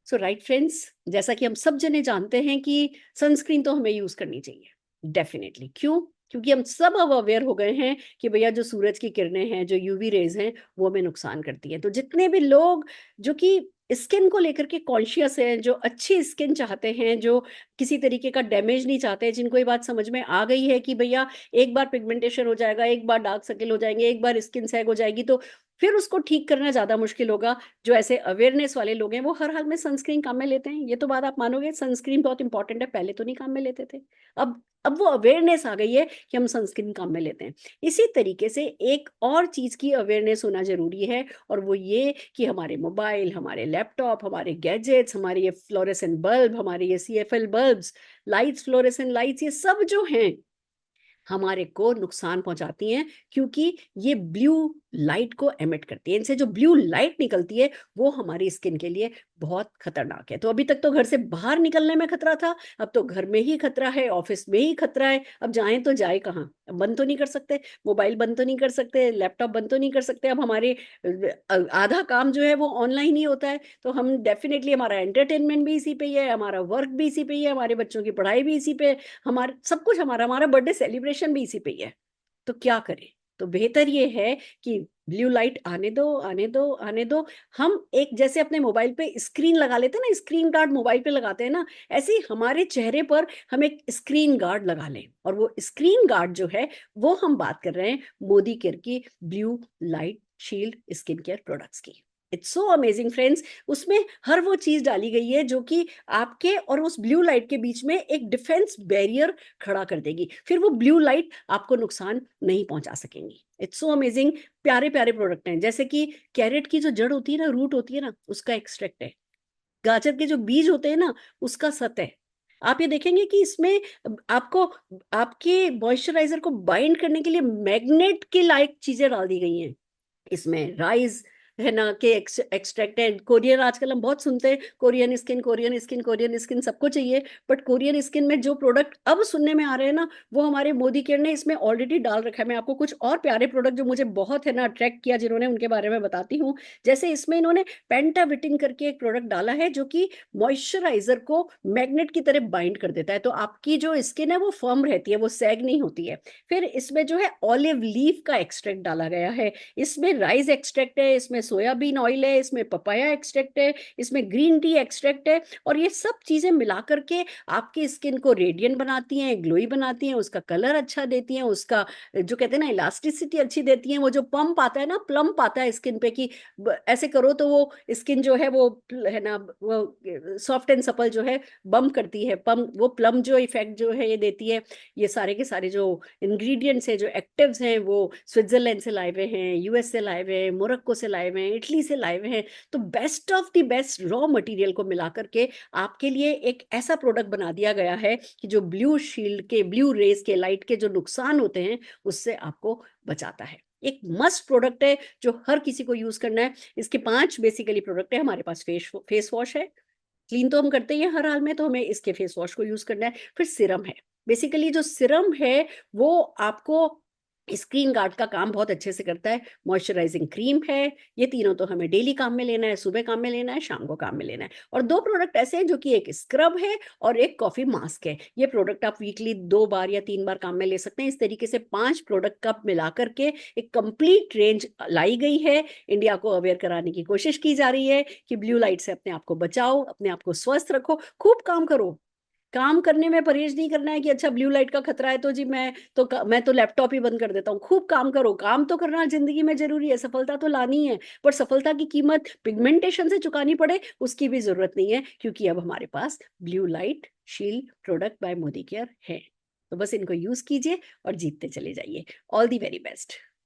सो right friends, जैसा कि हम सब जने जानते हैं कि सनस्क्रीन तो हमें यूज करनी चाहिए डेफिनेटली। क्यों? क्योंकि हम सब अब अवेयर हो गए हैं कि भैया जो सूरज की किरणें हैं, जो यूवी रेज हैं, वो हमें नुकसान करती हैं। तो जितने भी लोग जो कि स्किन को लेकर के कॉन्शियस हैं, जो अच्छी स्किन चाहते हैं, जो किसी तरीके का डैमेज नहीं चाहते, जिनको ये बात समझ में आ गई है कि भैया एक बार पिगमेंटेशन हो जाएगा, एक बार डार्क सर्किल हो जाएंगे, एक बार स्किन सैग हो जाएगी, तो फिर उसको ठीक करना ज्यादा मुश्किल होगा। जो ऐसे अवेयरनेस वाले लोग हैं वो हर हाल में सनस्क्रीन काम में लेते हैं। ये तो बात आप मानोगे, सनस्क्रीन बहुत इंपॉर्टेंट है, पहले तो नहीं काम में लेते थे। अब वो अवेयरनेस आ गई है कि हम सनस्क्रीन काम में लेते हैं। इसी तरीके से एक और चीज की अवेयरनेस होना जरूरी है, और वो ये कि हमारे मोबाइल, हमारे लैपटॉप, हमारे गैजेट्स, हमारे ये फ्लोरेसेंट बल्ब, हमारे ये CFL bulbs, lights, fluorescent lights, ये सब जो हैं हमारे को नुकसान पहुंचाती हैं, क्योंकि ये ब्लू लाइट को एमिट करती है। इनसे जो ब्लू लाइट निकलती है वो हमारी स्किन के लिए बहुत खतरनाक है। तो अभी तक तो घर से बाहर निकलने में खतरा था, अब तो घर में ही खतरा है, ऑफिस में ही खतरा है। अब जाएं तो जाए कहाँ? अब बंद तो नहीं कर सकते, मोबाइल बंद तो नहीं कर सकते, लैपटॉप बंद तो नहीं कर सकते। अब हमारे आधा काम जो है वो ऑनलाइन ही होता है। तो हम डेफिनेटली, हमारा एंटरटेनमेंट भी इसी पे ही है, हमारा वर्क भी इसी पे ही है, हमारे बच्चों की पढ़ाई भी इसी पे है, हमारा सब कुछ, हमारा हमारा बर्थडे सेलिब्रेशन भी इसी पे ही है। तो क्या करें? तो बेहतर ये है कि ब्लू लाइट आने दो, आने दो, आने दो। हम एक जैसे अपने मोबाइल पे स्क्रीन लगा लेते हैं ना, स्क्रीन गार्ड मोबाइल पे लगाते हैं ना, ऐसे ही हमारे चेहरे पर हम एक स्क्रीन गार्ड लगा लें। और वो स्क्रीन गार्ड जो है, वो हम बात कर रहे हैं मोदी केयर की blue light shield skin care products की। It's so amazing friends. उसमें हर वो चीज डाली गई है जो कि आपके और उस ब्लू लाइट के बीच में एक डिफेंस बैरियर खड़ा कर देगी। फिर वो ब्लू लाइट आपको नुकसान नहीं पहुंचा सकेंगी। It's so amazing. प्यारे प्यारे प्रोडक्ट हैं, जैसे कि कैरेट की जो जड़ होती है ना, रूट होती है ना, उसका एक्सट्रैक्ट है। गाजर के जो बीज होते हैं ना, उसका सत है। आप ये देखेंगे कि इसमें आपको आपके मॉइस्चराइजर को बाइंड करने के लिए मैग्नेट के लायक चीजें डाल दी गई हैं। इसमें राइस है ना के एक्सट्रैक्ट है। कोरियन, आजकल हम बहुत सुनते हैं Korean skin, Korean skin, Korean skin, सबको चाहिए। बट कोरियन स्किन में जो प्रोडक्ट अब सुनने में आ रहे हैं ना, वो हमारे मोदी केयर ने इसमें ऑलरेडी डाल रखा है। मैं आपको कुछ और प्यारे प्रोडक्ट जो मुझे बहुत है ना अट्रैक्ट किया जिन्होंने, उनके बारे में बताती हूँ। जैसे इसमें इन्होंने पेंटाविटिन करके एक प्रोडक्ट डाला है जो कि मॉइस्चराइजर को मैग्नेट की तरह बाइंड कर देता है। तो आपकी जो स्किन है वो फर्म रहती है, वो सैग नहीं होती है। फिर इसमें जो है ऑलिव लीफ का एक्सट्रैक्ट डाला गया है, इसमें राइस एक्सट्रैक्ट है, इसमें सोयाबीन ऑयल है, इसमें पपाया एक्सट्रैक्ट है, इसमें ग्रीन टी एक्सट्रैक्ट है। और ये सब चीजें मिला करके आपकी स्किन को रेडियंट बनाती हैं, ग्लोई बनाती हैं, उसका कलर अच्छा देती हैं, उसका जो कहते हैं ना इलास्टिसिटी अच्छी देती हैं। वो जो पंप आता है ना, प्लम्प आता है स्किन पे कि ऐसे करो तो वो स्किन जो है वो है ना, वो सॉफ्ट एंड सपल जो है बम करती है। पम वो प्लम जो इफेक्ट जो है ये देती है। ये सारे के सारे जो इंग्रेडिएंट्स हैं, जो एक्टिव्स हैं, वो स्विट्जरलैंड से लाए हुए हैं, यूएस से लाए हुए हैं, मोरक्को से लाए हुए हैं, इटली से लाए हुए हैं। तो best of the best raw material को मिला करके आपके लिए एक ऐसा प्रोडक्ट बना दिया गया है कि जो ब्लू शील्ड के, ब्लू रेज के, लाइट के जो नुकसान होते हैं उससे आपको बचाता है। एक मस्ट प्रोडक्ट है जो हर किसी को यूज करना है। इसके 5 बेसिकली प्रोडक्ट है। हमारे पास फेस वॉश है, क्लीन तो हम करते ही हैं हर हाल में, तो हमें इसके फेस वॉश को यूज करना है। फिर सिरम है। बेसिकली जो सिरम है वो आपको स्क्रीन गार्ड का काम बहुत अच्छे से करता है। मॉइस्चराइजिंग क्रीम है। ये तीनों तो हमें डेली काम में लेना है, सुबह काम में लेना है, शाम को काम में लेना है। और 2 प्रोडक्ट ऐसे हैं जो कि एक स्क्रब है और एक कॉफी मास्क है। ये प्रोडक्ट आप वीकली 2 बार या 3 बार काम में ले सकते हैं। इस तरीके से 5 प्रोडक्ट का मिला करके एक कंप्लीट रेंज लाई गई है। इंडिया को अवेयर कराने की कोशिश की जा रही है कि ब्लू लाइट से अपने आप को बचाओ, अपने आप को स्वस्थ रखो, खूब काम करो। काम करने में परहेज नहीं करना है कि अच्छा ब्लू लाइट का खतरा है तो जी मैं तो लैपटॉप ही बंद कर देता हूँ। खूब काम करो, काम तो करना जिंदगी में जरूरी है, सफलता तो लानी है। पर सफलता की कीमत पिगमेंटेशन से चुकानी पड़े उसकी भी जरूरत नहीं है, क्योंकि अब हमारे पास blue light shield product by Modicare है। तो बस इनको यूज कीजिए और जीतते चले जाइए। All the very best.